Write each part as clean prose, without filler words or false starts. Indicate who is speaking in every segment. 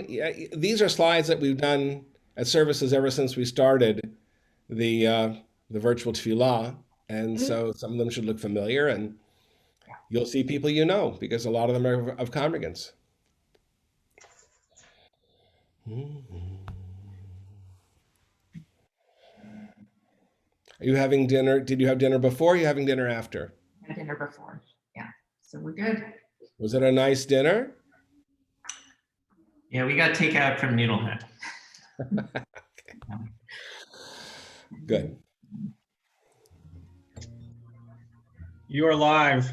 Speaker 1: these are slides that we've done at services ever since we started the virtual tefillah, and so some of them should look familiar, and you'll see people you know because a lot of them are of congregants. Are you having dinner? Did you have dinner before? Are you having dinner after?
Speaker 2: Had dinner before. Yeah, so we're good.
Speaker 1: Was it a nice dinner?
Speaker 3: Yeah, we got takeout from Noodlehead.
Speaker 1: Good.
Speaker 4: You are live.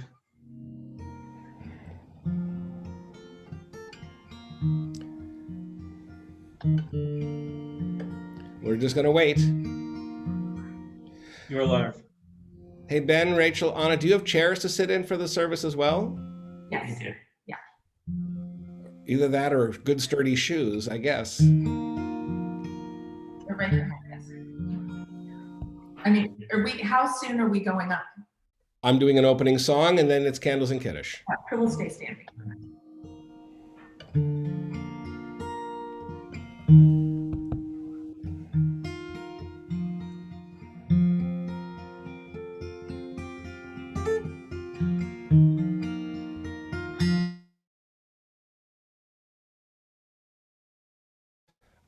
Speaker 1: We're just going to wait.
Speaker 4: You are live.
Speaker 1: Hey, Ben, Rachel, Anna, do you have chairs to sit in for the service as well?
Speaker 2: Yes.
Speaker 3: I do.
Speaker 2: Yeah.
Speaker 1: Either that or good sturdy shoes, I guess.
Speaker 2: We're ready for this. I mean, how soon are we going up?
Speaker 1: I'm doing an opening song, and then it's candles and kiddush.
Speaker 2: We'll stay standing.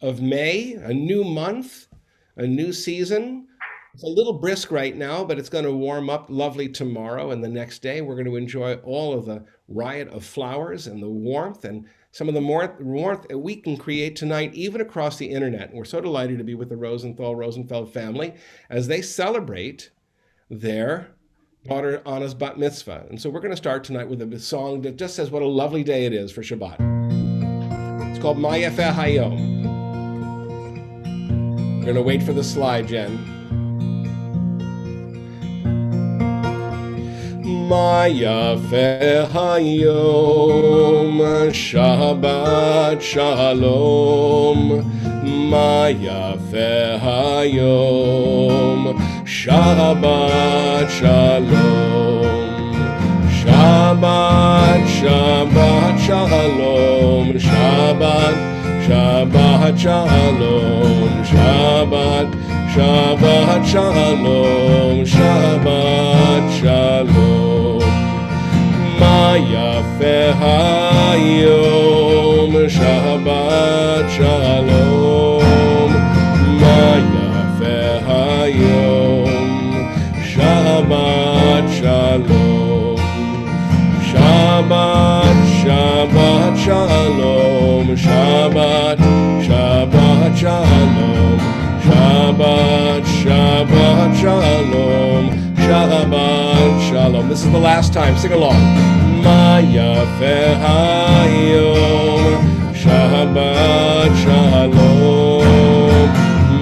Speaker 1: Of May, a new month, a new season. It's a little brisk right now, but it's going to warm up lovely tomorrow, and the next day we're going to enjoy all of the riot of flowers and the warmth and some of the warmth that we can create tonight, even across the internet. And we're so delighted to be with the Rosenfeld family as they celebrate their daughter Anna's bat mitzvah. And so we're going to start tonight with a song that just says what a lovely day it is for Shabbat. It's called Ma Yafeh Hayom. We're going to wait for the slide, Jen. Ma Yafeh Hayom, Shabbat Shalom. Ma Yafeh Hayom, Shabbat Shalom. Shabbat, Shabbat Shalom. Shabbat, Shabbat Shalom. Shabbat, Shabbat Shalom. Shabbat Shalom. Ma Yafeh Hayom, Shabbat Shalom. Ma Yafeh Hayom, Shabbat Shalom. Shabbat, Shabbat Shalom. Shabbat, Shabbat Shalom. Shabbat, Shabbat Shalom. Shabbat Shalom. This is the last time. Sing along. Ma Yafeh Hayom, Shabbat Shalom.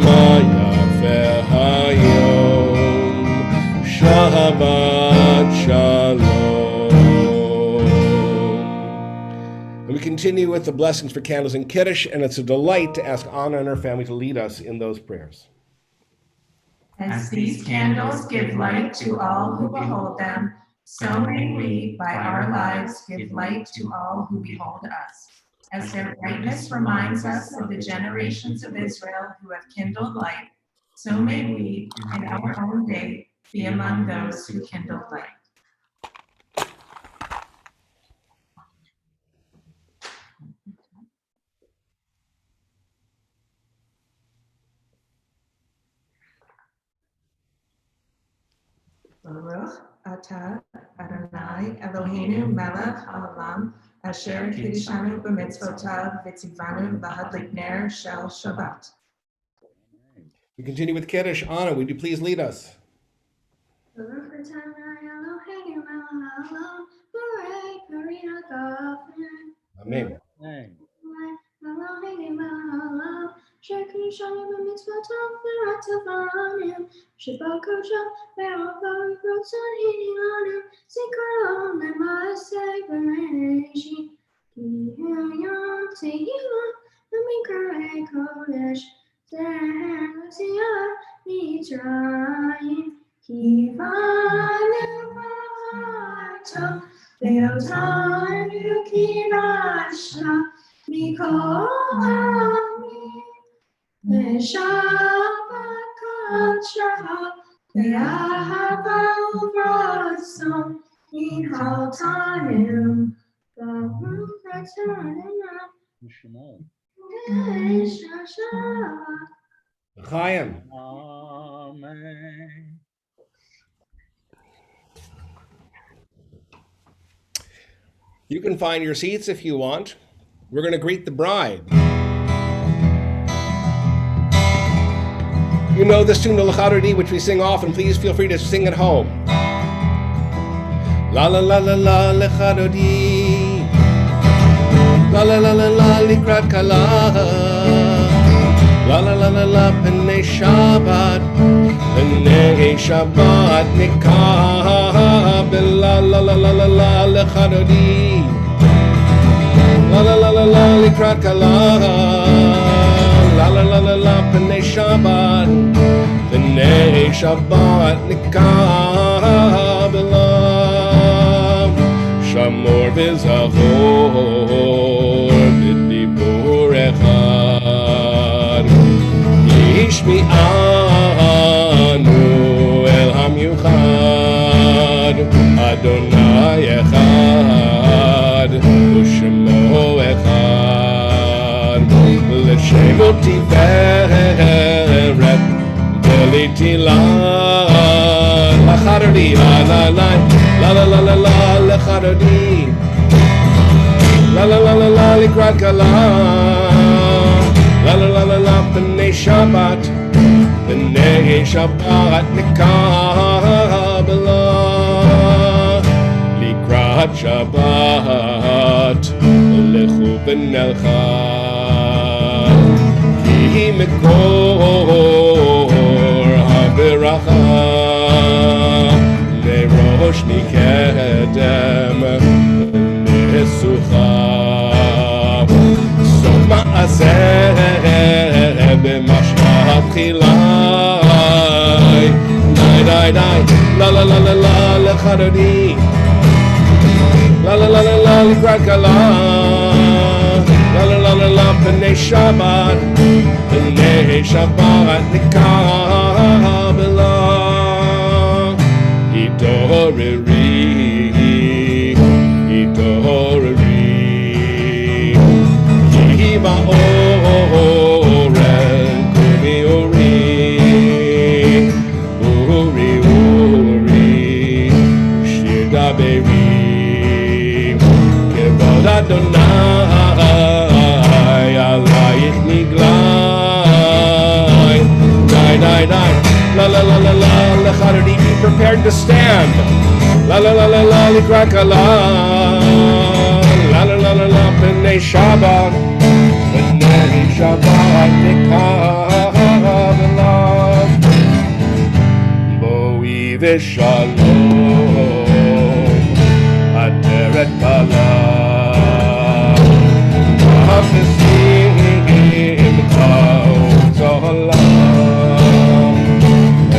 Speaker 1: Ma Yafeh Hayom, Shabbat Shalom. And we continue with the blessings for candles and kiddush, and it's a delight to ask Anna and her family to lead us in those prayers.
Speaker 2: As these candles give light to all who behold them, so may we, by our lives, give light to all who behold us. As their brightness reminds us of the generations of Israel who have kindled light, so may we, in our own day, be among those who kindled light. Baruch atah Adonai Eloheinu melech haolam asher kiddushanu b'mitzvotav v'tzivanu lahadlik ner shel Shabbat.
Speaker 1: We continue with kiddush. Anna, would you please lead us?
Speaker 5: Baruch atah Eloheinu melech haolam borei pari hagafen.
Speaker 1: Amen.
Speaker 5: Eloheinu melech haolam asher kiddushanu b'mitzvotav v'ratzavanim. Shabbat kodesh ve'ovav rotzon hinilanu zikaron le'maaseh b'reishit ki hayom tehillah v'mikarei kodesh zeher l'tziyah mitzrayim ki vanu b'ha'to ve'otanu ki rasha Mikol Ami Shabbat Kodesh Ve'ahava Uvratzon Mikol Tanim Baruch Atah Shabbat.
Speaker 1: Chaim.
Speaker 4: Amen.
Speaker 1: You can find your seats if you want. We're going to greet the bride. You know this tune, the L'Chadodi, which we sing often. Please feel free to sing at home. La la la la la L'Chadodi. La la la la la Likrat Kala. La la la la la P'nei Shabbat. P'nei Shabbat Nikabel. La la la la la la L'Chadodi. La la la la la Likrat Kala. La la la la la P'nei Shabbat. P'nei Shabbat Nikabel. Shamor v'zachor b'dibur echad. Yishmi'anu el hamyuchad. Adonai echad u'shemo echad. L'shemo tiferet v'litilah. L'chadodi la la la la la la la la l'chadodi. La la la la la Likrat Kala. La la la la la P'nei Shabbat. P'nei Shabbat Nikabela. Likrat Shabbat Lechu v'nelcha. Ki mekor haviracha. Lerosh mikedem Nesucha. Sof ma'aseh b'mashpat chilai. Dai dai dai. La la la la la l'chadodi. La la la la la Likrat Kala. La la la la la P'nei Shabbat. P'nei Shabbat Nikabela. Hitoreri, hitoreri. Yiva oren kumi ori. Uri uri. Shir daberi. Kevod Adonai alayich niglai. Dai dai dai. La la la la la l'chadodi. Be prepared to stand. La la la la la Likrat Kala. La la la la la P'nei Shabbat. P'nei Shabbat Nikabela. Boi v'shalom Aderet Kala. Hafesim Tov Zolam.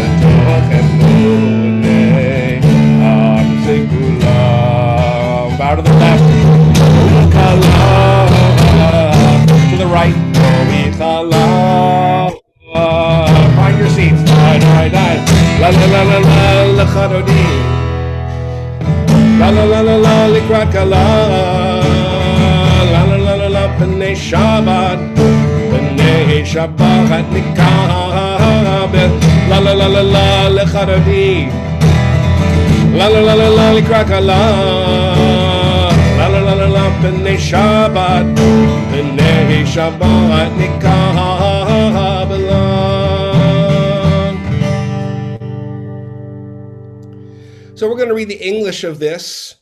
Speaker 1: Etoch emunei Am Sekulam. Bow to the left. Kala. To the right. Boi Kala. Find your seats. Die, die, die. La la la la la l'chadodi. La la la la la Likrat Kala. La la la la la P'nei Shabbat. P'nei Shabbat Nikabel. La la la la la l'chadodi. La la la la la Likrat Kala. La la la la la P'nei Shabbat. P'nei Shabbat Nikabela. So we're going to read the English of this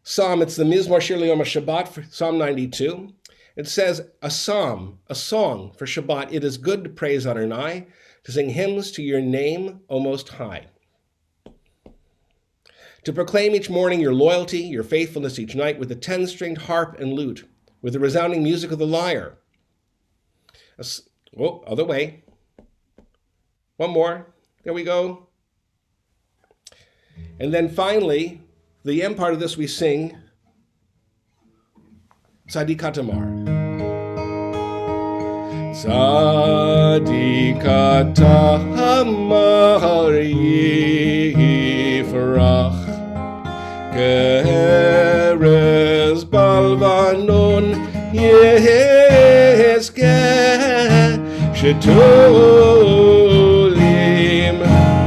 Speaker 1: psalm. It's the Mizmor Shir L'Yom HaShabbat, for Psalm 92. It says, a psalm, a song for Shabbat. It is good to praise Adonai, to sing hymns to your name, O Most High. To proclaim each morning your loyalty, your faithfulness each night with the 10-stringed harp and lute, with the resounding music of the lyre. Oh, other way. One more. There we go. And then finally, the end part of this we sing Tzaddik Tamar. Tzadikata hamar yifrach Keres balvanon yeskeh Shetulim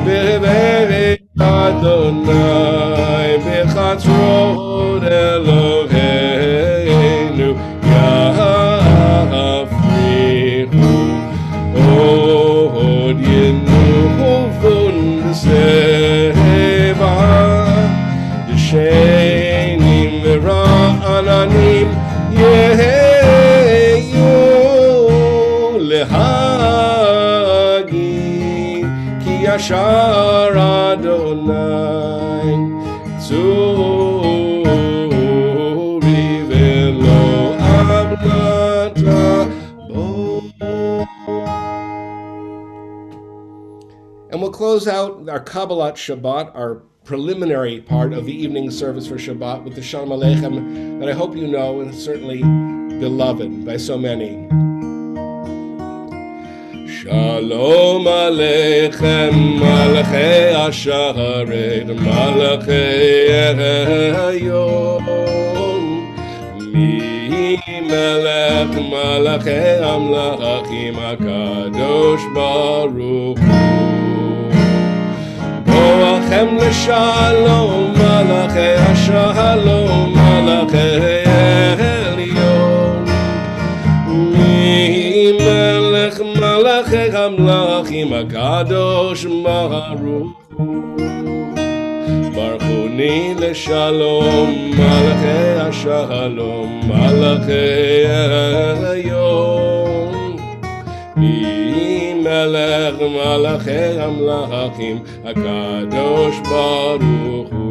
Speaker 1: bevei Adonai bechatzrot Eloheinu yafrichu od yenuvun seva Shenim v'ra'ananim yeheyu lehagi ki yashar Adonai tzuri v'lo amlata bo. And we'll close out our Kabbalat Shabbat, our preliminary part of the evening service for Shabbat, with the Shalom Aleichem that I hope you know and certainly beloved by so many. Shalom Aleichem Malachei Asharet Malachei Hayom Mi Melech Malachei Amlachim HaKadosh Baruch Hu Boachem L'Shalom Malachei Ashalom Malachei Elyon Mi Melech Malachei Amlachim HaKadosh Baruch Hu Baruchuni L'Shalom Malachei Ashalom Malachei Elyon Mi Melech Malachei Amlachim HaKadosh Baruch Hu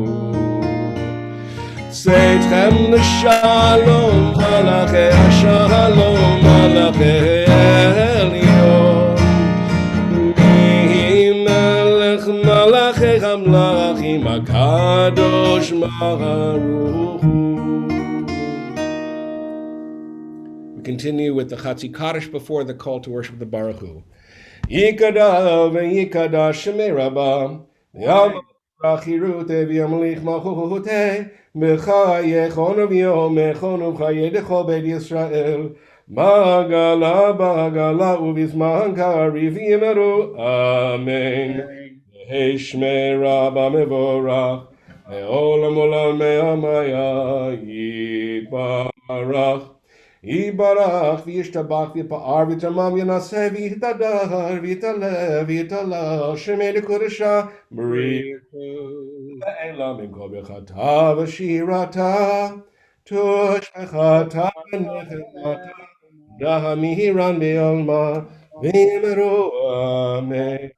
Speaker 1: Tzedchem L'Shalom Malachei Ashalom Malachei Elyon Mi Melech Malachei Amlachim HaKadosh Baruch Hu. Continue with the Chatzi Kaddish before the call to worship the Baruch Hu. Yikada ve'yikada shemei rabba v'yam rachirute v'yamlich malchute v'chayechon v'yomechon v'chayedecho beit Yisrael ba'agala ba'agala u'vizman kari v'yimeru Amen. Shmei rabba mevorach ve'olam olam me'amaya yitbarach Yibarach v'yishtabach v'pa'ar v'tamam v'yanaseh v'yihtadar v'yitalev v'yitala shemei l'kodesha b'richu ve'ela min kol b'chata v'shirata tush b'chata v'nechemata dahamihiran be'alma v'yimeru Amen.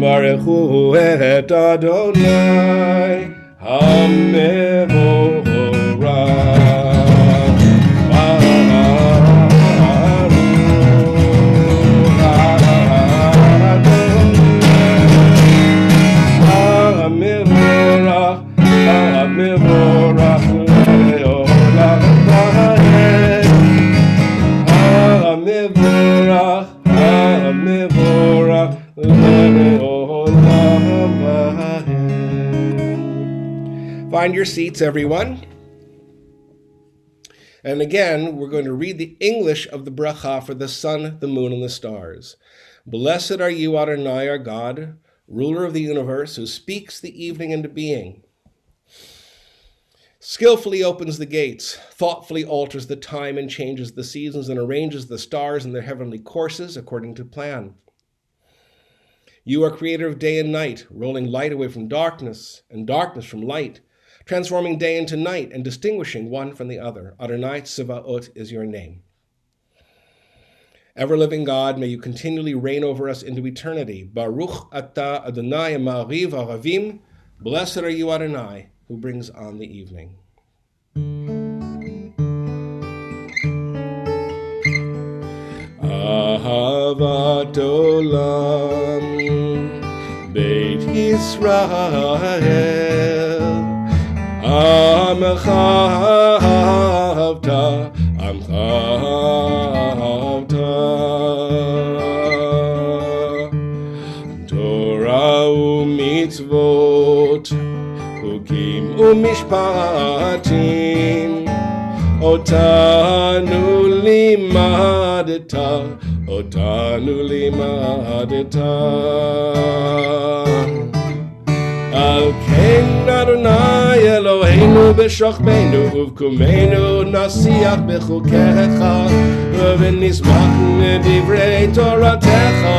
Speaker 1: Baruch Hu et Adonai HaMevorach Find your seats, everyone. And again, we're going to read the English of the bracha for the sun, the moon, and the stars. Blessed are you, Adonai, our God, ruler of the universe, who speaks the evening into being, skillfully opens the gates, thoughtfully alters the time and changes the seasons, and arranges the stars in their heavenly courses according to plan. You are creator of day and night, rolling light away from darkness and darkness from light, transforming day into night and distinguishing one from the other. Adonai Tsevaot is your name. Ever-living God, may you continually reign over us into eternity. Baruch atah Adonai ma'ariv aravim. Blessed are you, Adonai, who brings on the evening. Ahavat olam, Beit Yisrael, Amcha havta, Amcha havta, Torah u'mitzvot, Chukim u'mishpatim, Otanu limadeta, Otanu limadeta. Al ken Adonai Eloheinu b'shachmeinu uv'kumeinu nasiach b'chukecha v'nismach divrei toratecha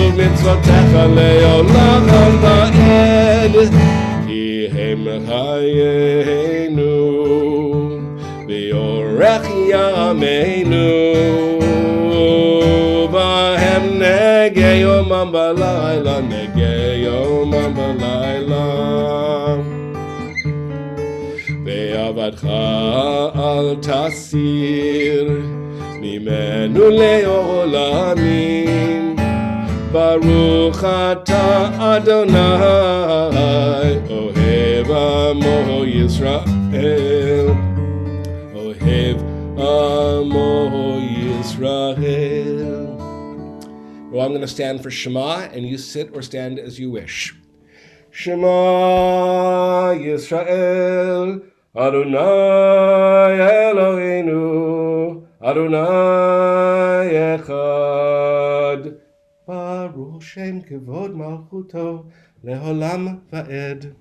Speaker 1: u'mitzvotecha le'olam va'ed ki hem chayenu v'yorech yameinu v'hem negei yomam v'layla negei yomam v'layla ve'avadcha al tasir mimenu le'olamim Baruch atah Adonai ohev amo Yisrael Ohev amo Yisrael. Well, I'm going to stand for Shema, and you sit or stand as you wish. Shema Yisrael, Adonai Eloheinu, Adonai Echad. Baruch Shem Kevod Malchuto Leholam Va'ed.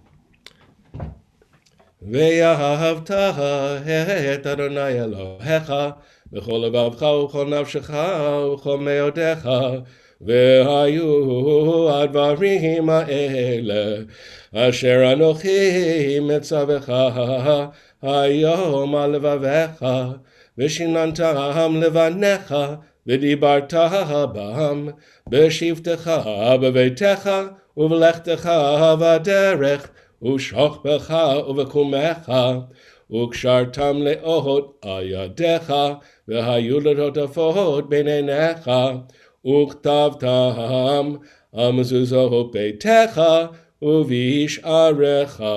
Speaker 1: Ve'ahavta et Adonai Elohecha V'chol levavcha u'chol nafshecha u'chol meodecha Ve'hayu advarim ha'ele Asher anochi metzavecha Hayom al levavecha V'shinantam levanecha V'dibarta bam B'shivtecha b'veitecha U'v'lechtecha v'derech U'shochbecha u'v'kumecha U'kshartam le'ot ayadecha V'hayu l'totafot b'neinecha U'chtavtam amzuzot beitecha U'v'yish'arecha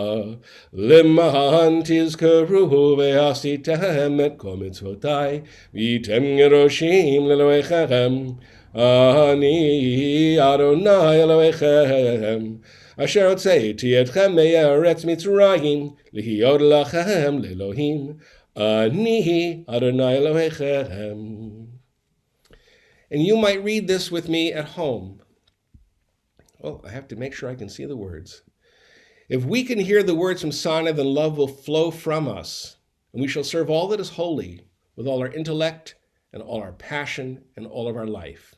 Speaker 1: L'man tizkeru ve'asitem et kol mitzvotai V'yitem geroshim l'Elohechem Ani Adonai Elohechem Asher hotzeiti etchem me'eretz Mitzrayim Lihiyod lachem le'Elohim Ani Adonai Elohechem. And you might read this with me at home. Oh, I have to make sure I can see the words. If we can hear the words from Sinai, then love will flow from us, and we shall serve all that is holy with all our intellect and all our passion and all of our life.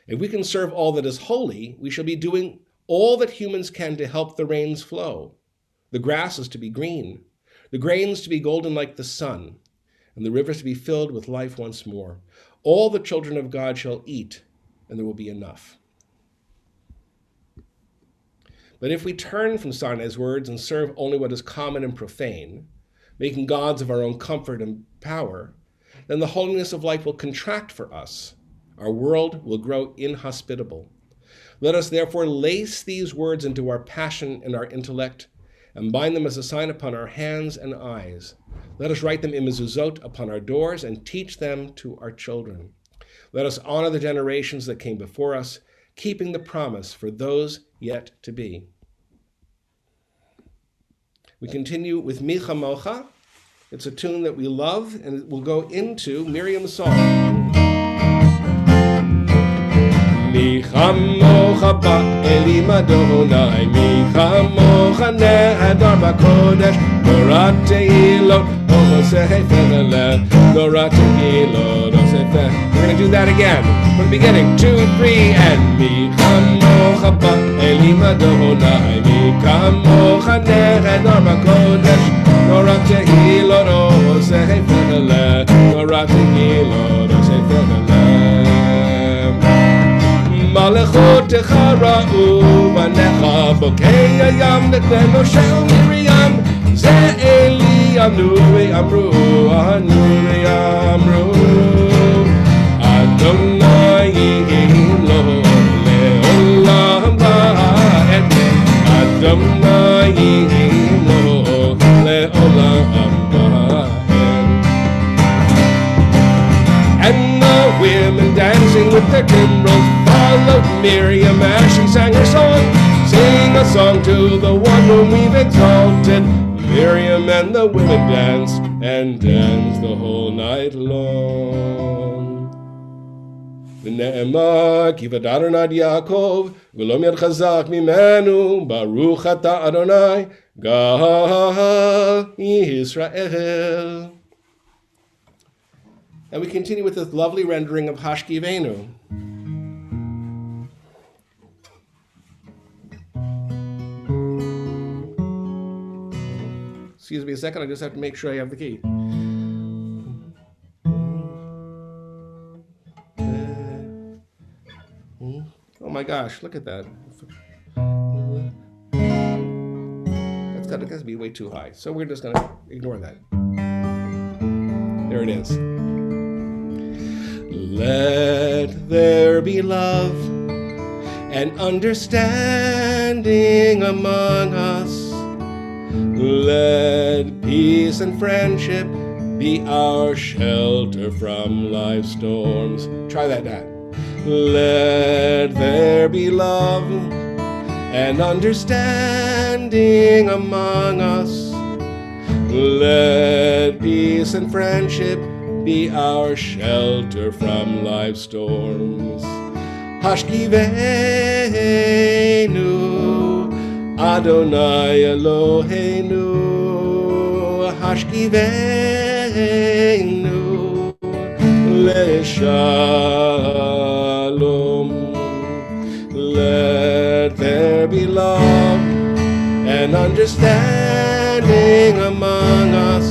Speaker 1: If we can serve all that is holy, we shall be doing all that humans can to help the rains flow. The grass is to be green, the grains to be golden like the sun, and the rivers to be filled with life once more. All the children of God shall eat, and there will be enough. But if we turn from Sinai's words and serve only what is common and profane, making gods of our own comfort and power, then the holiness of life will contract for us. Our world will grow inhospitable. Let us therefore lace these words into our passion and our intellect and bind them as a sign upon our hands and eyes. Let us write them in mezuzot upon our doors and teach them to our children. Let us honor the generations that came before us, keeping the promise for those yet to be. We continue with Mi Chamocha. It's a tune that we love, and it will go into Miriam's song. Mi chamocha ba'elim Adonai, mi chamocha nehadar b'kodesh, Torah te'ilot, o sefer eleh, Torah te'ilot, o sefer. We're going to do that again, from the beginning, 2, 3, and mi chamocha ba'elim Adonai, mi chamocha nehadar b'kodesh, Torah te'ilot, o sefer eleh, Torah te'ilot, o sefer eleh. הלכותך ראו בניך בוקי הים נתנו של מרים זה אלי אמרו ואמרו אדוני ימלוך לעולם ועד אדוני ימלוך לעולם ועד. And the women dancing with their timbrels followed Miriam as she sang her song. Sing a song to the one whom we've exalted. Miriam and the women danced and danced the whole night long. ונאמר כי ודרן עד יעקב ולא מיד חזק ממנו ברוך אתה אדוני גאל ישראל. And we continue with this lovely rendering of Hashkivenu. Excuse me a second, I just have to make sure I have the key. Oh my gosh, look at that. That's got to be way too high. So we're just going to ignore that. There it is. Let there be love and understanding among us. Let peace and friendship be our shelter from life's storms. Try that now. Let there be love and understanding among us. Let peace and friendship be our shelter from life's storms. Hashkivenu, Adonai Eloheinu, Hashkivenu, Leshalom. Let there be love and understanding among us.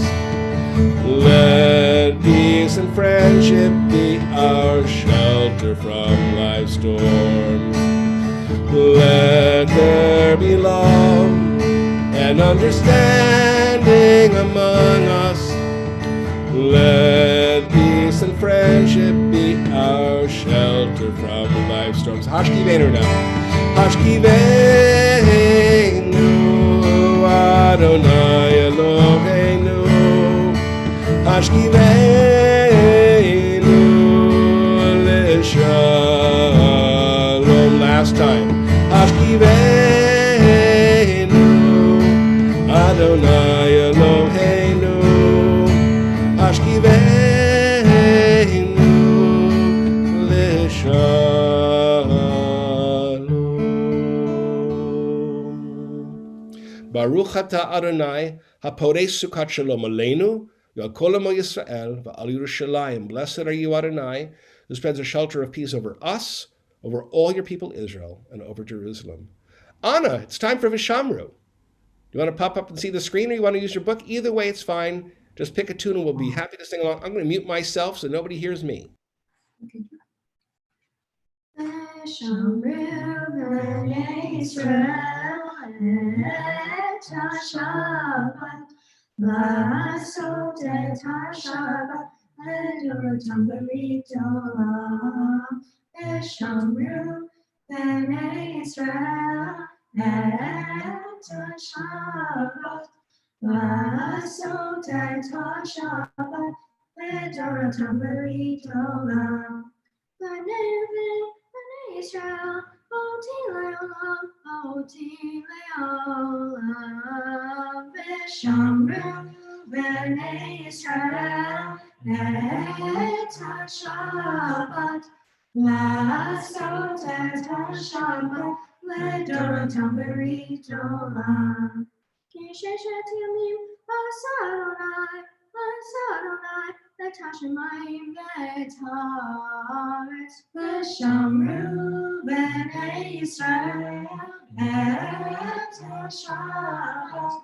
Speaker 1: Let peace and friendship be our shelter from life's storms. Let there be love and understanding among us. Let peace and friendship be our shelter from life's storms. Hashkivenu now. Hashkivenu, Adonai Eloheinu. Hashkivenu Leshalom. Last time. Hashkivenu Adonai Eloheinu. Hashkivenu Leshalom. Baruch ata Adonai haporei sukat shalom aleinu. Blessed are you, Adonai, who spreads a shelter of peace over us, over all your people Israel, and over Jerusalem. Anna, it's time for Vishamru. Do you want to pop up and see the screen, or you want to use your book? Either way, it's fine. Just pick a tune and we'll be happy to sing along. I'm going to mute myself so nobody hears me.
Speaker 5: לעשות את השבת לדורותם בריתם ושמרו בני ישראל את השבת לעשות את השבת לדורותם בריתם בני ישראל אותי לעולם ושמרו בני ישראל את השבת לעשות את השבת לדורותם ברית עולם. כי ששת ימים עשה אדוני את השמיים ואת הארץ ושמרו בני ישראל את השבת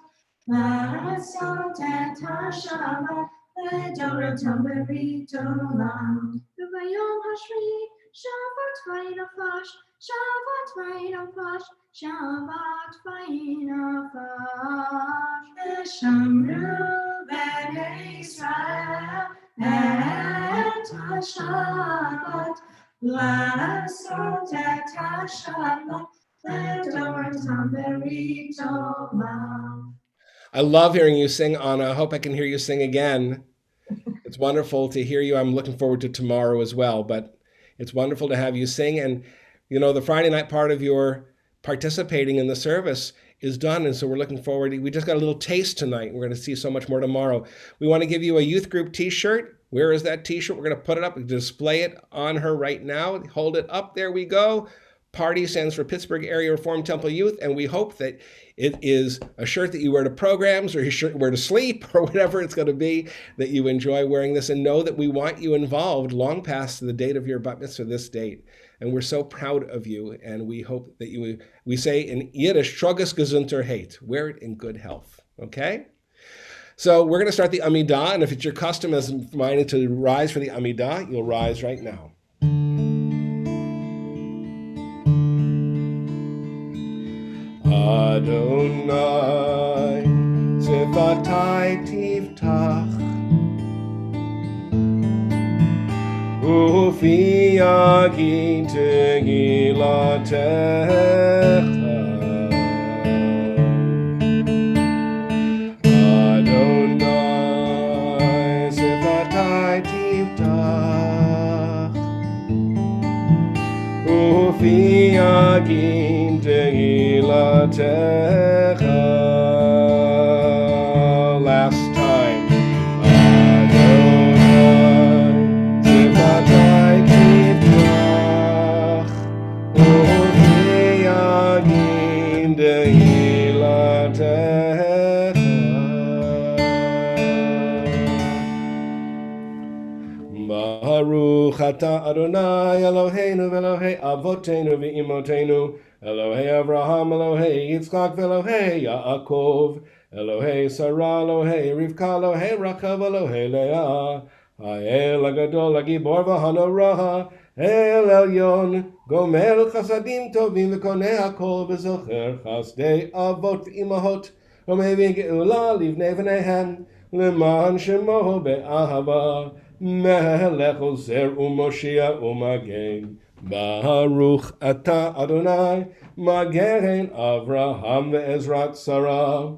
Speaker 5: לעשות את השבת לדורותם ברית עולם. וביום השביעי שברתם Vainafash, Shabbat Vainafash, Shabbat Vainafash. V'shamru b'nei Yisrael et HaShabbat, לעשות את השבת לדורתם בריתומם.
Speaker 1: I love hearing you sing, Anna. I hope I can hear you sing again. It's wonderful to hear you. I'm looking forward to tomorrow as well, but it's wonderful to have you sing. And, you know, the Friday night part of your participating in the service is done. And so we're looking forward. We just got a little taste tonight. We're going to see so much more tomorrow. We want to give you a youth group t-shirt. Where is that t-shirt? We're going to put it up and display it on her right now. Hold it up. There we go. Party stands for Pittsburgh Area Reformed Temple Youth, and we hope that it is a shirt that you wear to programs or your shirt you wear to sleep or whatever it's going to be, that you enjoy wearing this, and know that we want you involved long past the date of your bat mitzvah, this date. And we're so proud of you, and we hope that we say in Yiddish, Trogus Gesundheit, wear it in good health, okay? So we're going to start the Amidah, and if it's your custom as mine to rise for the Amidah, you'll rise right now. Adonai, Sifatai Tiftach, Ufi Yagin Tegilatecha. Adonai, Sifatai Tiftach, Ufi Yagin Tegilatecha. Last time. Adonai, Sifatai Tiftach, Ufi Yagin Tegilatecha. Baruch atah Adonai Eloheinu v'Elohei Avotenu v'Imotenu, Elohei Avraham, Elohei Yitzchak, v'Elohei Yaakov, Elohei Sarah, Elohei Rivka, Elohei Rachel, Elohei Leah, Ha'el HaGadol HaGibor v'Hanora, El Elyon, Gomel Chasadim Tovim v'Konei HaKol, v'Zocher Chasdei Avot v'Imahot, Omei Geula Livnei V'neihem, L'man Shemo be'ahava, Melech Ozer u'Moshiach u'Magen. Baruch atah Adonai, Magen Avraham ve'Ezrat Sarah.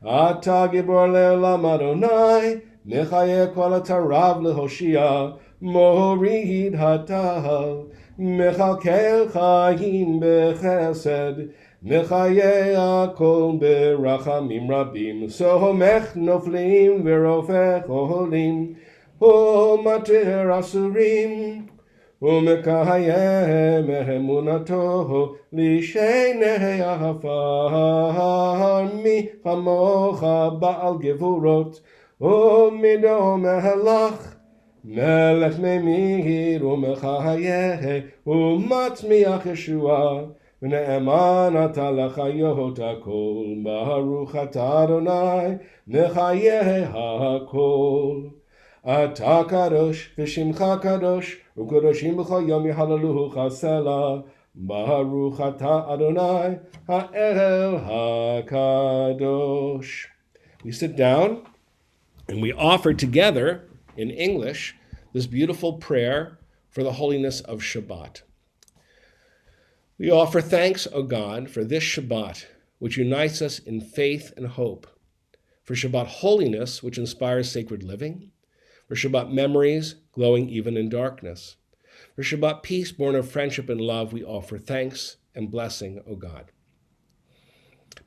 Speaker 1: Atah Gibor le'olam Adonai, Mechaye kol atarav lehoshia, Morid hatahal, Mechalkel chayim bechesed, Mechaye akol berachamim rabim, Sohomech noflim verofech oholim, Umatir asurim, Umekayem emunato lishenei afar mi hamocha baal gevurot umido mehelach melech memir umechayeh umatzmiach Yeshua v'ne'eman ata lachayot hakol baruch atah Adonai mechayeh hakol. Ata kadosh v'shimcha kadosh u'kadoshim b'chol yom yihalaluhu chasela. Baruch atah Adonai ha'el hakadosh. We sit down and we offer together in English this beautiful prayer for the holiness of Shabbat. We offer thanks, O God, for this Shabbat, which unites us in faith and hope, for Shabbat holiness, which inspires sacred living, for Shabbat memories glowing even in darkness. For Shabbat peace born of friendship and love, we offer thanks and blessing, O God.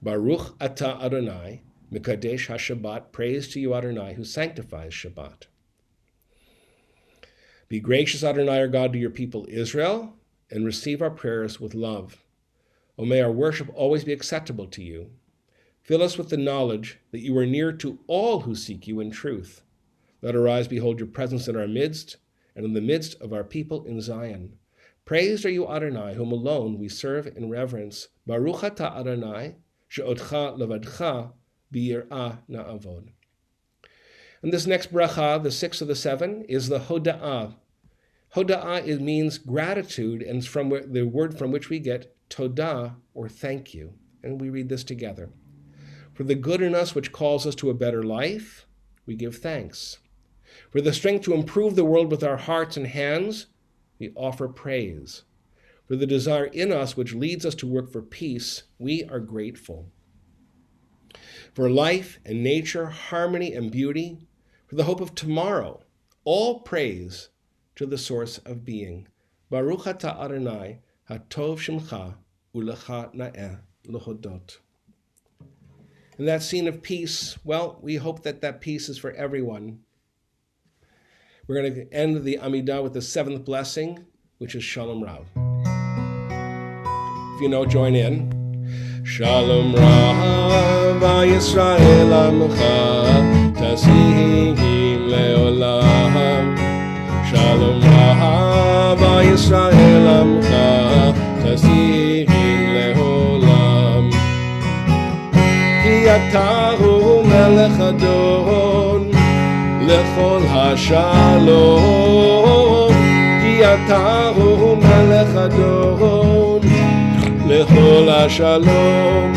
Speaker 1: Baruch atah Adonai, Mekadesh HaShabbat, praise to you, Adonai, who sanctifies Shabbat. Be gracious, Adonai, our God, to your people Israel, and receive our prayers with love. O may our worship always be acceptable to you. Fill us with the knowledge that you are near to all who seek you in truth. Let our eyes behold your presence in our midst, and in the midst of our people in Zion. Praised are you, Adonai, whom alone we serve in reverence. Baruch atah Adonai, she'otcha levadcha b'yir'ah na'avod. And this next bracha, the sixth of the seven, is the Hoda'ah, Hoda'ah, it means gratitude, and it's from the word from which we get todah, or thank you. And we read this together. For the good in us which calls us to a better life, we give thanks. For the strength to improve the world with our hearts and hands, we offer praise. For the desire in us which leads us to work for peace, we are grateful. For life and nature, harmony and beauty, for the hope of tomorrow, all praise to the source of being. Baruch atah Adonai, hatov shemcha, ulecha na'eh l'hodot. And that scene of peace, well, we hope that that peace is for everyone. We're going to end the Amidah with the seventh blessing, which is Shalom Rav. If you know, join in. Shalom Rav Yisrael Amcha Tasihim Leolam. Shalom Rav Yisrael Amcha Tasihim Leolam. Ki atahu melech adon lechol hashalom. Ki atahu melech adon lechol hashalom.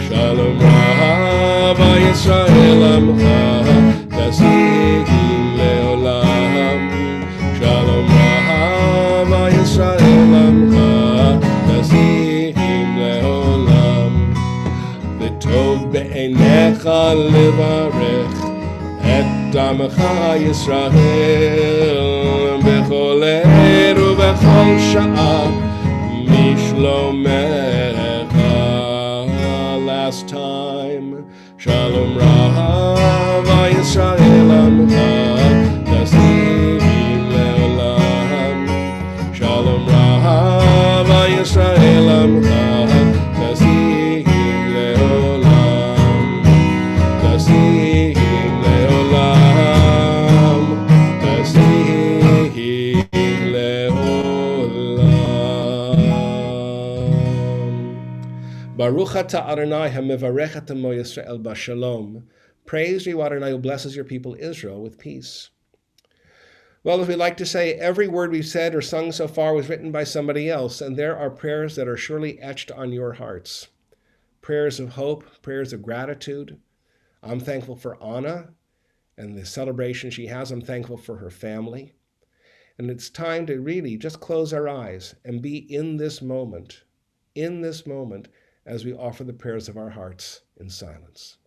Speaker 1: Shalom Rav Yisrael Amcha Tasihim Leolam. Shalom Rav Yisrael Amcha Tasihim Leolam. V'tov be'einecha levarech et amcha Yisrael bechol עת ובכל שעה mishlomecha. Last time. Shalom Rav Yisrael Amcha Tasihim Leolam. Shalom Rav Yisrael Amcha Tasihim Leolam. Tasihim Leolam. Tasihim Leolam. Baruch atah Adonai hamivarech et amo Yisrael b'shalom. Praise you, Adonai, who blesses your people Israel with peace. Well, as we like to say, every word we've said or sung so far was written by somebody else, and there are prayers that are surely etched on your hearts. Prayers of hope, prayers of gratitude. I'm thankful for Anna and the celebration she has. I'm thankful for her family. And it's time to really just close our eyes and be in this moment, as we offer the prayers of our hearts in silence.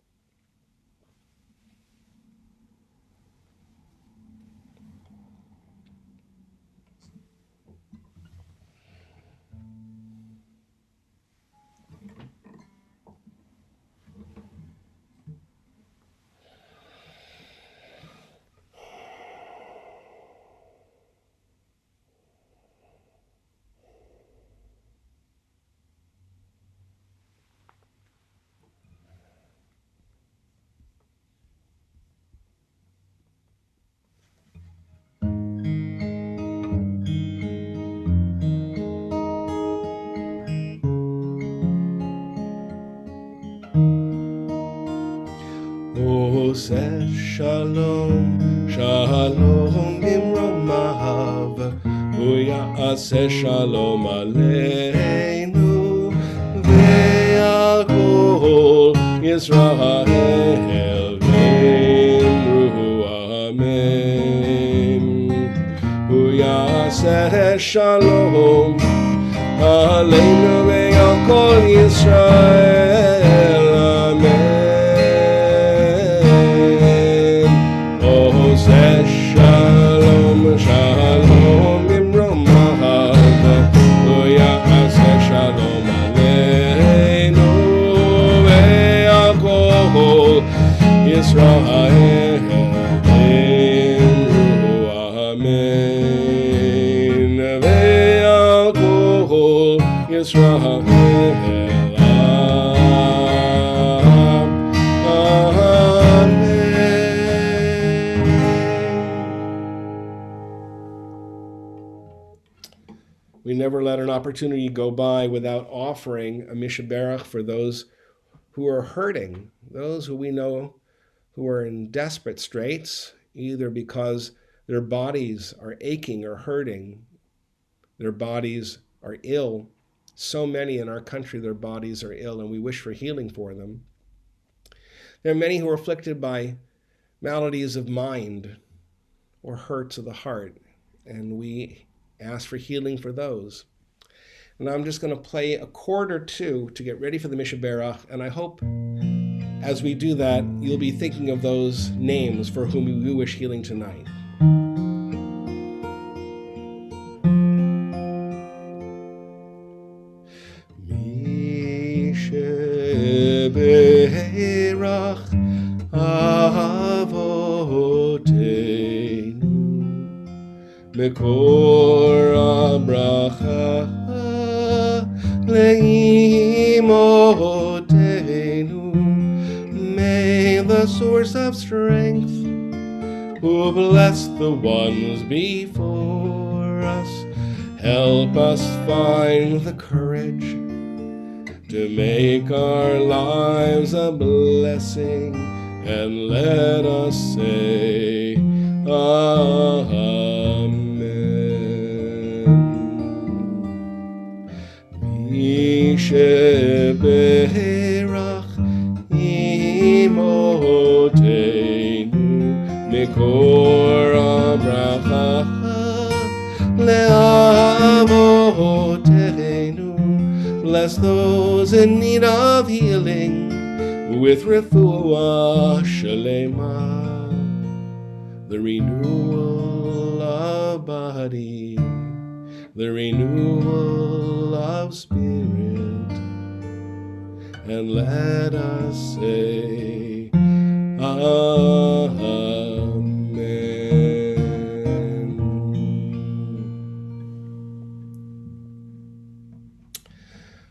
Speaker 1: Oseh shalom, shalom imromav, uyaseh shalom aleinu, ve'al kol Yisrael v'imru amen. Uyaseh shalom aleinu ve'al kol Yisrael amen. Shalom, shalom, imromav, uyaseh shalom aleinu, ve'al kol Yisrael v'imru amen. Ve'al kol Yisrael We never let an opportunity go by without offering a mishaberach for those who are hurting, those who we know who are in desperate straits, either because Their bodies are aching or hurting. Their bodies are ill. So many in our country, their bodies are ill, and we wish for healing for them. There are many who are afflicted by maladies of mind or hurts of the heart, and we ask for healing for those. And I'm just going to play a chord or two to get ready for the Mishaberach, and I hope as we do that, you'll be thinking of those names for whom we wish healing tonight. Mishaberach Avoteinu Mekor HaBracha Leimotenu. May the source of strength, who bless the ones before us, help us find the courage to make our lives a blessing, and let us say Amen. Mishaberach Imotenu Mikor HaBracha Le'avotenu. Bless those in need of healing with refuah shalema, the renewal of body, the renewal of spirit, and let us say Amen.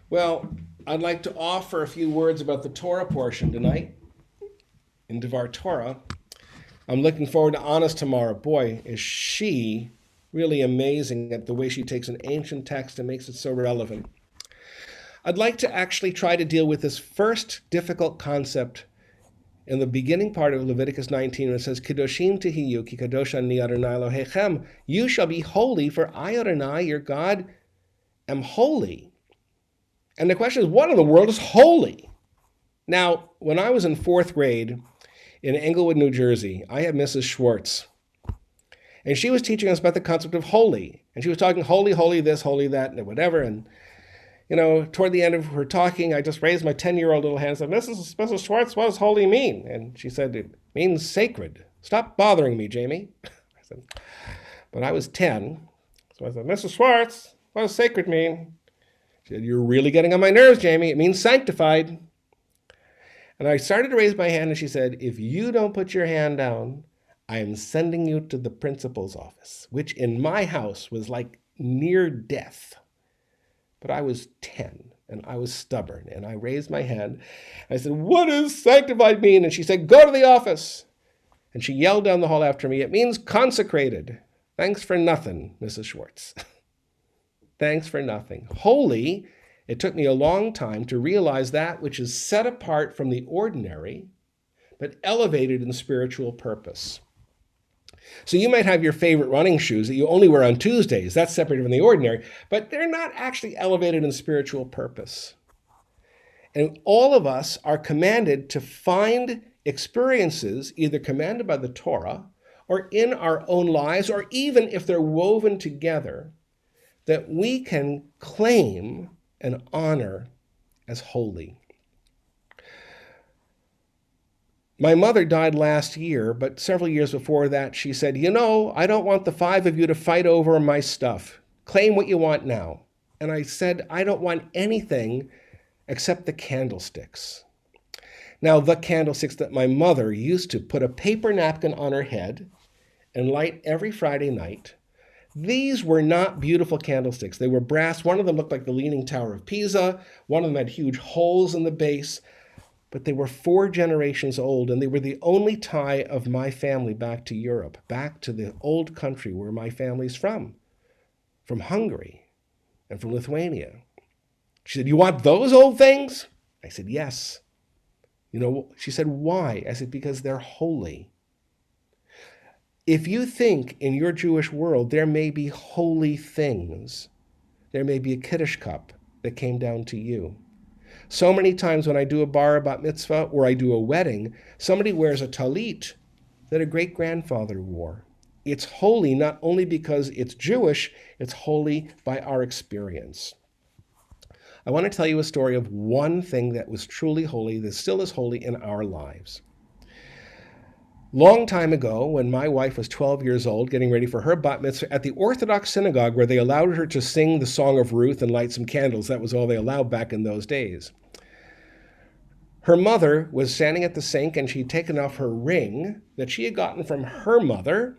Speaker 1: Well, I'd like to offer a few words about the Torah portion tonight in Devar Torah. I'm looking forward to Anna's tomorrow. Boy, is she really amazing at the way she takes an ancient text and makes it so relevant. I'd like to actually try to deal with this first difficult concept in the beginning part of Leviticus 19, when it says, Kedoshim tehiyu ki kadosh ani Adonai Elohechem. You shall be holy, for I, Adonai, your God, am holy. And the question is, what in the world is holy? Now, when I was in fourth grade in Englewood, New Jersey, I had Mrs. Schwartz. And she was teaching us about the concept of holy. And she was talking holy, holy this, holy that, and whatever. And, you know, toward the end of her talking, I just raised my 10-year-old little hand and said, Mrs. Schwartz, what does holy mean? And she said, it means sacred. Stop bothering me, Jamie. I said, but I was 10. So I said, Mrs. Schwartz, what does sacred mean? She said, you're really getting on my nerves, Jamie. It means sanctified. And I started to raise my hand, and she said, if you don't put your hand down, I am sending you to the principal's office, which in my house was like near death. But I was 10, and I was stubborn, and I raised my hand. I said, what does sanctified mean? And she said, go to the office. And she yelled down the hall after me, it means consecrated. Thanks for nothing, Mrs. Schwartz. Thanks for nothing. Holy, it took me a long time to realize that which is set apart from the ordinary, but elevated in spiritual purpose. So you might have your favorite running shoes that you only wear on Tuesdays. That's separated from the ordinary, but they're not actually elevated in spiritual purpose. And all of us are commanded to find experiences, either commanded by the Torah or in our own lives, or even if they're woven together, that we can claim and honor as holy. My mother died last year, but several years before that, she said, you know, I don't want the 5 of you to fight over my stuff. Claim what you want now. And I said, I don't want anything except the candlesticks. Now, the candlesticks that my mother used to put a paper napkin on her head and light every Friday night, these were not beautiful candlesticks. They were brass. One of them looked like the Leaning Tower of Pisa. One of them had huge holes in the base. But they were 4 generations old, and they were the only tie of my family back to Europe, back to the old country where my family's from Hungary and from Lithuania. She said, you want those old things? I said, yes. You know, she said, why? I said, because they're holy. If you think in your Jewish world there may be holy things, there may be a Kiddush cup that came down to you. So many times when I do a bar bat mitzvah or I do a wedding, somebody wears a talit that a great-grandfather wore. It's holy not only because it's Jewish, it's holy by our experience. I want to tell you a story of one thing that was truly holy, that still is holy in our lives. Long time ago, when my wife was 12 years old, getting ready for her bat mitzvah at the Orthodox synagogue where they allowed her to sing the Song of Ruth and light some candles, that was all they allowed back in those days. Her mother was standing at the sink and she'd taken off her ring that she had gotten from her mother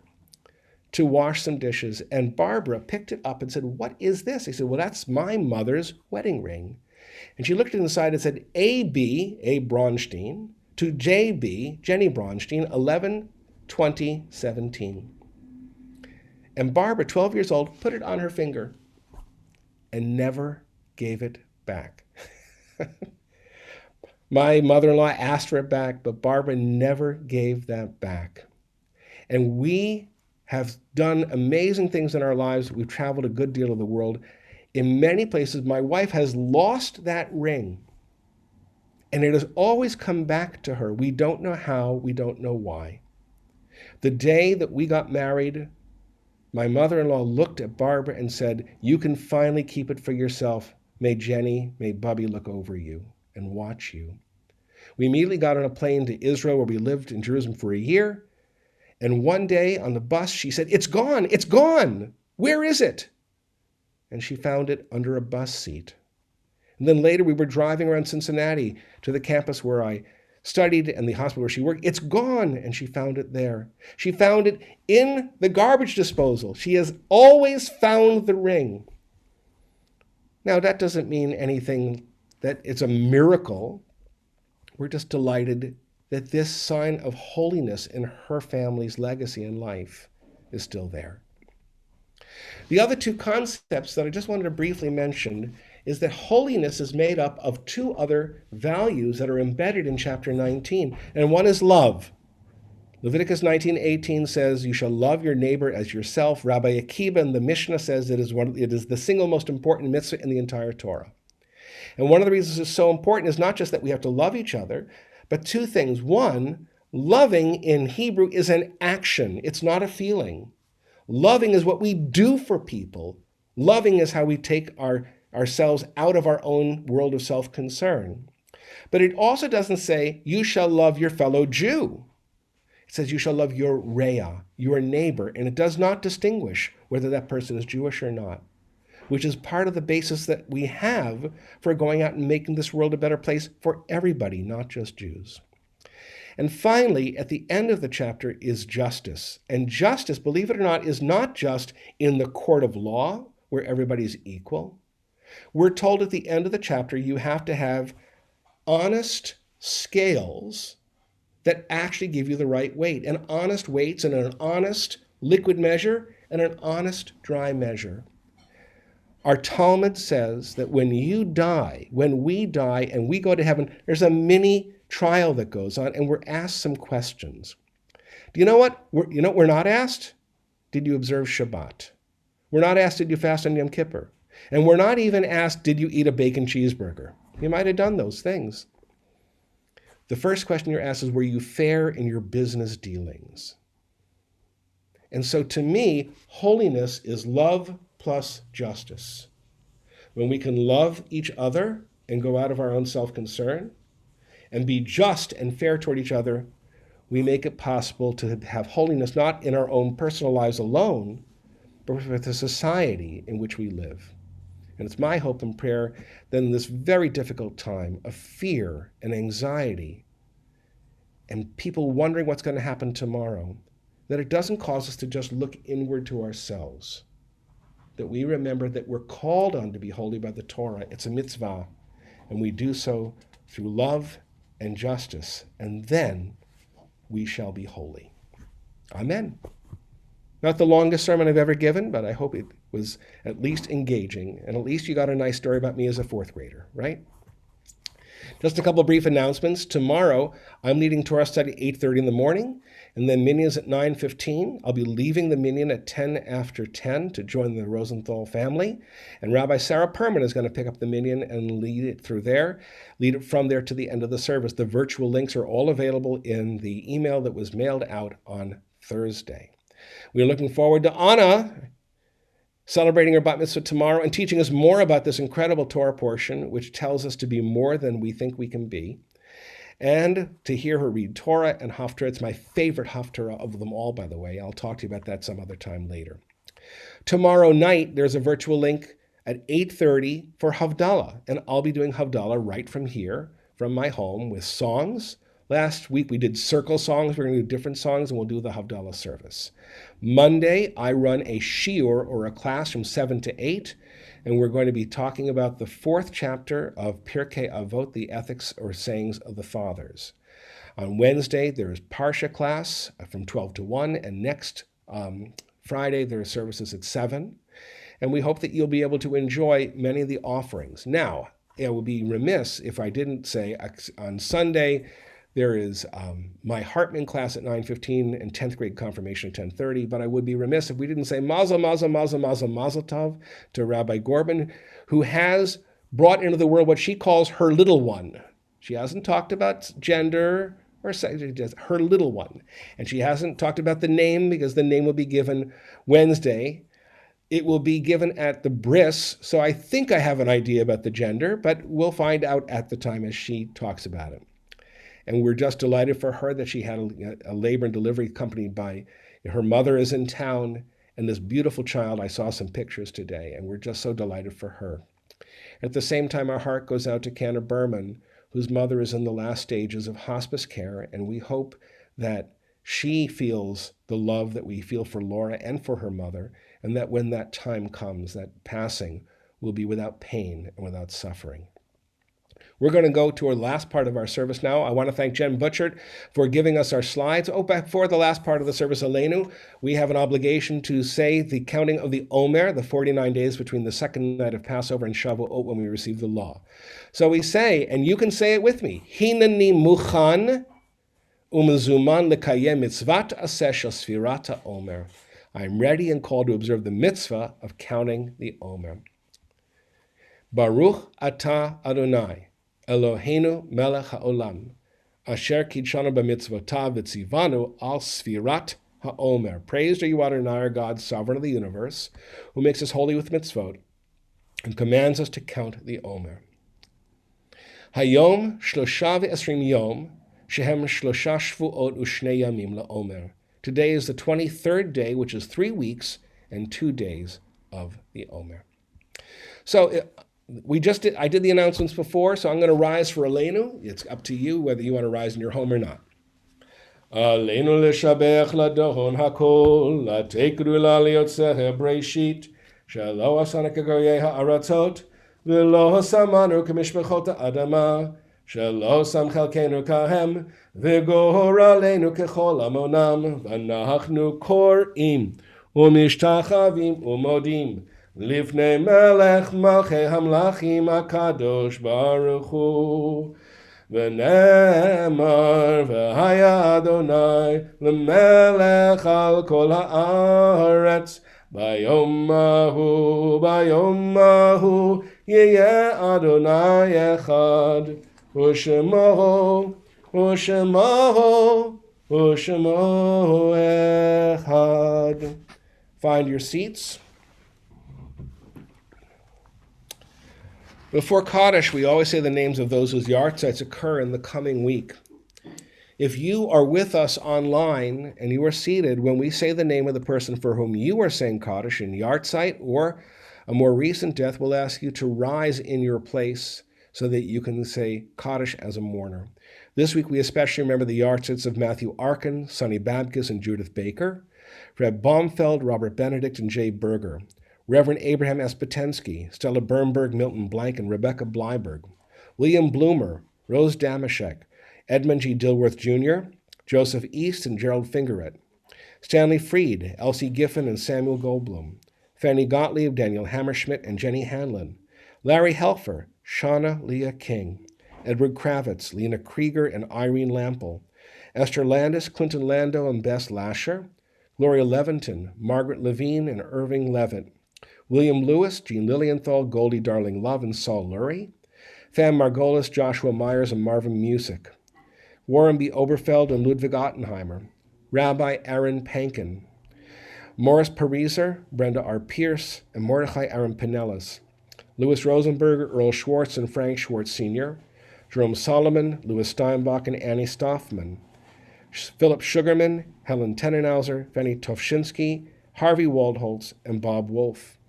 Speaker 1: to wash some dishes. And Barbara picked it up and said, "What is this?" He said, "Well, that's my mother's wedding ring." And she looked inside and said, A.B., Abe Braunstein, to J.B., Jenny Braunstein, 11/20/17. And Barbara, 12 years old, put it on her finger and never gave it back. My mother-in-law asked for it back, but Barbara never gave that back. And we have done amazing things in our lives. We've traveled a good deal of the world. In many places, my wife has lost that ring. And it has always come back to her. We don't know how, we don't know why. The day that we got married, my mother-in-law looked at Barbara and said, "You can finally keep it for yourself. May Jenny, may Bubby look over you and watch you." We immediately got on a plane to Israel, where we lived in Jerusalem for a year. And one day on the bus, she said, "It's gone, it's gone. Where is it?" And she found it under a bus seat. And then later we were driving around Cincinnati to the campus where I studied and the hospital where she worked. "It's gone." And she found it there. She found it in the garbage disposal. She has always found the ring. Now, that doesn't mean anything that it's a miracle. We're just delighted that this sign of holiness in her family's legacy and life is still there. The other two concepts that I just wanted to briefly mention is that holiness is made up of two other values that are embedded in chapter 19, and one is love. Leviticus 19:18 says, "You shall love your neighbor as yourself." Rabbi Akiva in the Mishnah says it is the single most important mitzvah in the entire Torah. And one of the reasons it's so important is not just that we have to love each other, but two things. One, loving in Hebrew is an action. It's not a feeling. Loving is what we do for people. Loving is how we take ourselves out of our own world of self-concern. But it also doesn't say, "You shall love your fellow Jew." It says, "You shall love your Reah," your neighbor. And it does not distinguish whether that person is Jewish or not, which is part of the basis that we have for going out and making this world a better place for everybody, not just Jews. And finally, at the end of the chapter is justice. And justice, believe it or not, is not just in the court of law where everybody's equal. We're told at the end of the chapter you have to have honest scales that actually give you the right weight, and honest weights and an honest liquid measure and an honest dry measure. Our Talmud says that when we die and we go to heaven, there's a mini trial that goes on, and we're asked some questions. Do you know what? We're not asked? Did you observe Shabbat? We're not asked, did you fast on Yom Kippur? And we're not even asked, did you eat a bacon cheeseburger? You might have done those things. The first question you're asked is, were you fair in your business dealings? And so to me, holiness is love plus justice. When we can love each other and go out of our own self-concern and be just and fair toward each other, we make it possible to have holiness not in our own personal lives alone, but with the society in which we live. And it's my hope and prayer that in this very difficult time of fear and anxiety and people wondering what's going to happen tomorrow, that it doesn't cause us to just look inward to ourselves, that we remember that we're called on to be holy by the Torah. It's a mitzvah, and we do so through love and justice, and then we shall be holy. Amen. Not the longest sermon I've ever given, but I hope it was at least engaging, and at least you got a nice story about me as a fourth grader, right? Just a couple of brief announcements. Tomorrow, I'm leading Torah study at 8:30 in the morning, and then Minyan's at 9:15. I'll be leaving the Minyan at 10 after 10 to join the Rosenthal family, and Rabbi Sarah Perman is going to pick up the Minyan and lead it from there to the end of the service. The virtual links are all available in the email that was mailed out on Thursday. We're looking forward to Anna celebrating her bat mitzvah tomorrow and teaching us more about this incredible Torah portion, which tells us to be more than we think we can be, and to hear her read Torah and Haftarah. It's my favorite Haftarah of them all, by the way. I'll talk to you about that some other time later. Tomorrow night, there's a virtual link at 8:30 for Havdalah, and I'll be doing Havdalah right from here, from my home, with songs. Last week we did circle songs. We're going to do different songs, and we'll do the Havdalah service. Monday, I run a shiur, or a class, from 7 to 8, and we're going to be talking about the 4th chapter of Pirkei Avot, the ethics or sayings of the fathers. On Wednesday, there is Parsha class from 12 to 1, and next Friday, there are services at 7. And we hope that you'll be able to enjoy many of the offerings. Now, it would be remiss if I didn't say on Sunday, there is my Hartman class at 9:15 and 10th grade confirmation at 10:30, but I would be remiss if we didn't say mazel, mazel, mazel, mazel, mazel tov to Rabbi Gorbin, who has brought into the world what she calls her little one. She hasn't talked about gender or sex, just her little one. And she hasn't talked about the name, because the name will be given Wednesday. It will be given at the bris, so I think I have an idea about the gender, but we'll find out at the time as she talks about it. And we're just delighted for her that she had a labor and delivery accompanied by her mother is in town, and this beautiful child. I saw some pictures today, and we're just so delighted for her. At the same time, our heart goes out to Canna Berman, whose mother is in the last stages of hospice care, and we hope that she feels the love that we feel for Laura and for her mother, and that when that time comes, that passing will be without pain and without suffering. We're going to go to our last part of our service now. I want to thank Jen Butchert for giving us our slides. Before the last part of the service, Aleinu, we have an obligation to say the counting of the Omer, the 49 days between the second night of Passover and Shavuot when we receive the law. So we say, and you can say it with me, Hinani muchan umezuman lekayem mitzvat aseh shel sfirat Omer. I'm ready and called to observe the mitzvah of counting the Omer. Baruch atah Adonai, Eloheinu melech haolam, asher kidshanu b'mitzvotav v'tzivanu al sfirat haomer. Praised are you, Adonai, our God, sovereign of the universe, who makes us holy with mitzvot and commands us to count the Omer. Hayom shlosha v'esrim yom, shehem shlosha shvuot u'shnei yamim la'omer. Today is the 23rd day, which is 3 weeks and 2 days of the Omer. So I did the announcements before, so I'm going to rise for Aleinu. It's up to you whether you want to rise in your home or not. Aleinu l'shabech ladon hakol, latekru la'liyotzeh breishit, shelo asana kegoyei ha'aratzot, v'lo samanu k'mishpechot ha'adama, shelo sam chelkenu kahem, v'gor aleinu kechol amonam, v'nachnu kor'im, u'mishtachavim u'modim, Livnei melech malchei hamlachim akadosh baruch hu. V'nemar v'haya Adonai l'melech al kol ha'aretz. Bayom mahu yeh Adonai echad. U'shemo echad. Find your seats. Before Kaddish, we always say the names of those whose yahrzeits occur in the coming week. If you are with us online and you are seated, when we say the name of the person for whom you are saying Kaddish in yahrzeit or a more recent death, we'll ask you to rise in your place so that you can say Kaddish as a mourner. This week, we especially remember the yahrzeits of Matthew Arkin, Sonny Babkis, and Judith Baker, Fred Baumfeld, Robert Benedict, and Jay Berger, Reverend Abraham Espetensky, Stella Bernberg, Milton Blank, and Rebecca Bleiberg, William Bloomer, Rose Damashek, Edmund G. Dilworth Jr., Joseph East, and Gerald Fingeret, Stanley Fried, Elsie Giffen, and Samuel Goldblum, Fanny Gottlieb, Daniel Hammerschmidt, and Jenny Hanlon, Larry Helfer, Shauna Leah King, Edward Kravitz, Lena Krieger, and Irene Lampel, Esther Landis, Clinton Lando, and Bess Lasher, Gloria Leventon, Margaret Levine, and Irving Levitt, William Lewis, Jean Lilienthal, Goldie Darling Love, and Saul Lurie, Fan Margolis, Joshua Myers, and Marvin Music, Warren B. Oberfeld and Ludwig Ottenheimer, Rabbi Aaron Pankin, Morris Pariser, Brenda R. Pierce, and Mordechai Aaron Pinellas, Louis Rosenberger, Earl Schwartz, and Frank Schwartz Sr., Jerome Solomon, Louis Steinbach, and Annie Stoffman, Philip Sugarman, Helen Tenenhauser, Fanny Tovshinsky, Harvey Waldholtz, and Bob Wolf.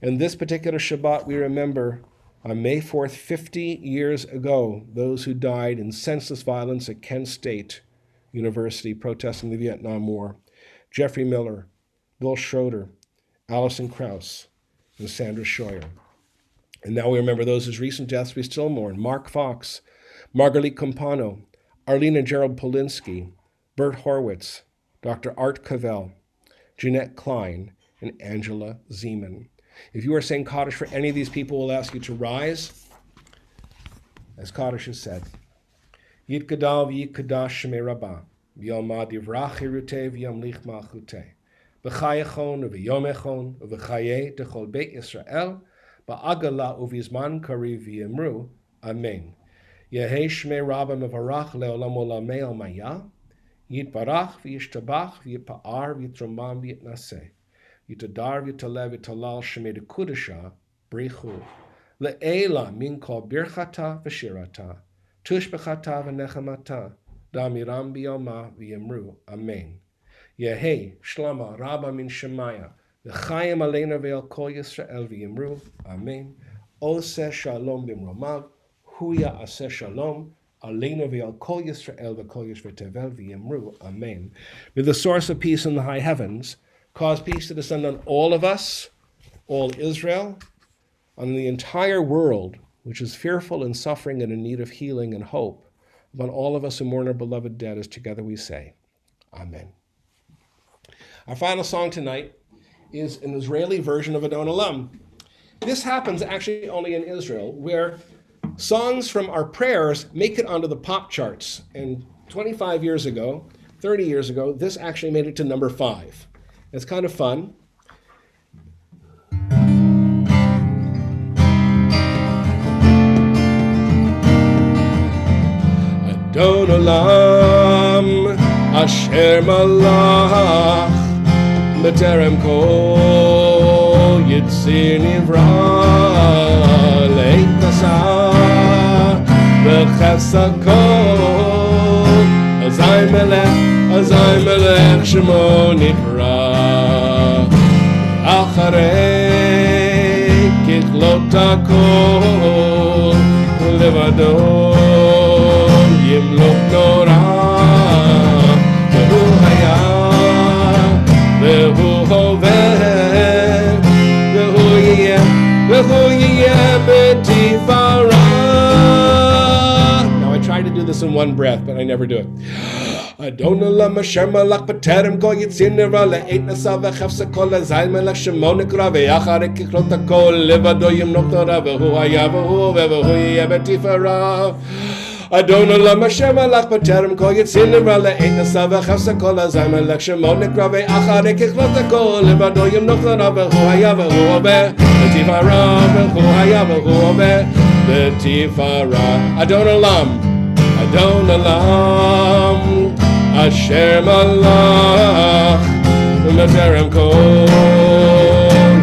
Speaker 1: In this particular Shabbat, we remember on May 4th, 50 years ago, those who died in senseless violence at Kent State University protesting the Vietnam War: Jeffrey Miller, Bill Schroeder, Allison Krauss, and Sandra Scheuer. And now we remember those whose recent deaths we still mourn: Mark Fox, Marguerite Compano, Arlene and Gerald Polinsky, Bert Horwitz, Dr. Art Cavell, Jeanette Klein, and Angela Zeman. If you are saying Kaddish for any of these people, we'll ask you to rise. As Kaddish has said, Yit Gadal v'Yit Kadash Shemei Rabbah, v'Yalma Divrach Hiruteh v'Yamlich Malchuteh, v'Chayachon v'Yomechon v'Chayeh Techol Beit Yisrael, ba'agala uvizman kari v'yemru, Amen. Yehei Shmei Rabbah mevarach le'olam olamei al-maya, Yitbarach v'yishtabach v'yipa'ar v'yitromam v'yitnaseh, Yitadar v'yitaleh v'yitalal Shemei Dekudesha, Brichu, le'ela min kol birchata v'shirata, tushbechata v'nechamata, damiram b'yoma v'yemru, Amen. Yehei Shlama Rabba min Shemaya, v'chayim aleina ve'al kol Yisrael v'yemru, Amen. Oseh shalom b'mromav, huya aseh shalom, aleina ve'al kol Yisrael v'kol Yishvei tevel v'yemru, Amen. May the source of peace in the high heavens cause peace to descend on all of us, all Israel, on the entire world, which is fearful and suffering and in need of healing and hope, upon all of us who mourn our beloved dead, as together we say, Amen. Our final song tonight is an Israeli version of Adon Olam. This happens actually only in Israel, where songs from our prayers make it onto the pop charts. And 25 years ago, 30 years ago, this actually made it to number 5. It's kind of fun. Adon Olam, Asher Malach, B'terem Kol Yitzir Nivra, Leit Nasa, B'chesed Kol, Azay Melech Shemo Nivra, Acharei Kichlot HaKol, Levado Yimlok Norah, Ve'hu Haya, Ve'hu Hoveh, Ve'hu Yiyeh B'tifara. Now I try to do this in one breath, but I never do it. Adon Olam Asher Malach B'terem Kol Yitzir Nivra, Le'et Nasa V'chefsa Kol Azay Melech Shemo Nikra, Ve'acharei Kichlot HaKol, Levado Yimlok Norah, Ve'hu Haya, Ve'hu Hoveh, Ve'hu Yiyeh B'tifara. Adon Olam Asher Malach B'terem Kol Yitzir Nivra, Le'et Nasa V'chefsa Kol Azay Melech Shemo Nikra, Ve'acharei Kichlot HaKol, Levado Yimlok Norah, Ve'hu Haya, Ve'hu Hoveh, B'tifara, Ve'hu Haya, Ve'hu Hoveh, B'tifara. Adon Olam, Adon Olam, Asher Malach B'terem Kol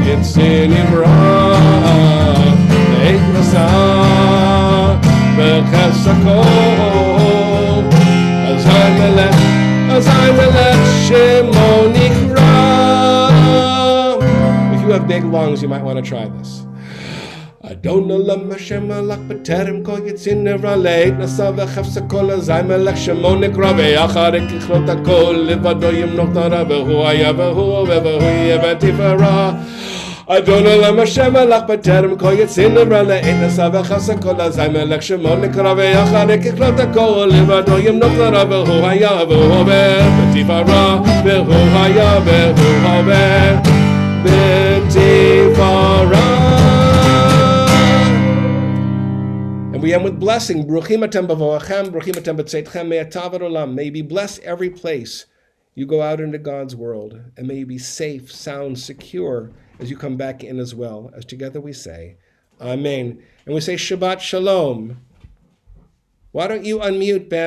Speaker 1: Yitzir Nivra, Le'et Nasa V'chefsa Kol Azay Melech Shemo Nikra. If you have big lungs, you might want to try this. Adon Olam Asher Malach B'terem Kol Yitzir Nivra, Le'et Nasa V'chefsa Kol Azay Melech Shemo Nikra, Ve'acharei Kichlot HaKol, Levado Yimlok Norah, Ve'hu Haya, Ve'hu Hoveh, Ve'hu Yiyeh B'tifara. Adon Olam Asher Malach B'terem Kol Yitzir Nivra, Le'et Nasa V'chefsa Kol Azay Melech Shemo Nikra, Ve'acharei Kichlot HaKol, Levado Yimlok Norah, Ve'hu Haya, Ve'hu Hoveh, B'tifara, Ve'hu Haya, Ve'hu Hoveh, B'tifara. And we end with blessing. Bruchim atem b'voachem, bruchim atem b'tzeitchem, me'atav olam. May you be blessed every place you go out into God's world, and may you be safe, sound, secure as you come back in as well. As together we say, Amen. And we say Shabbat Shalom. Why don't you unmute, Ben?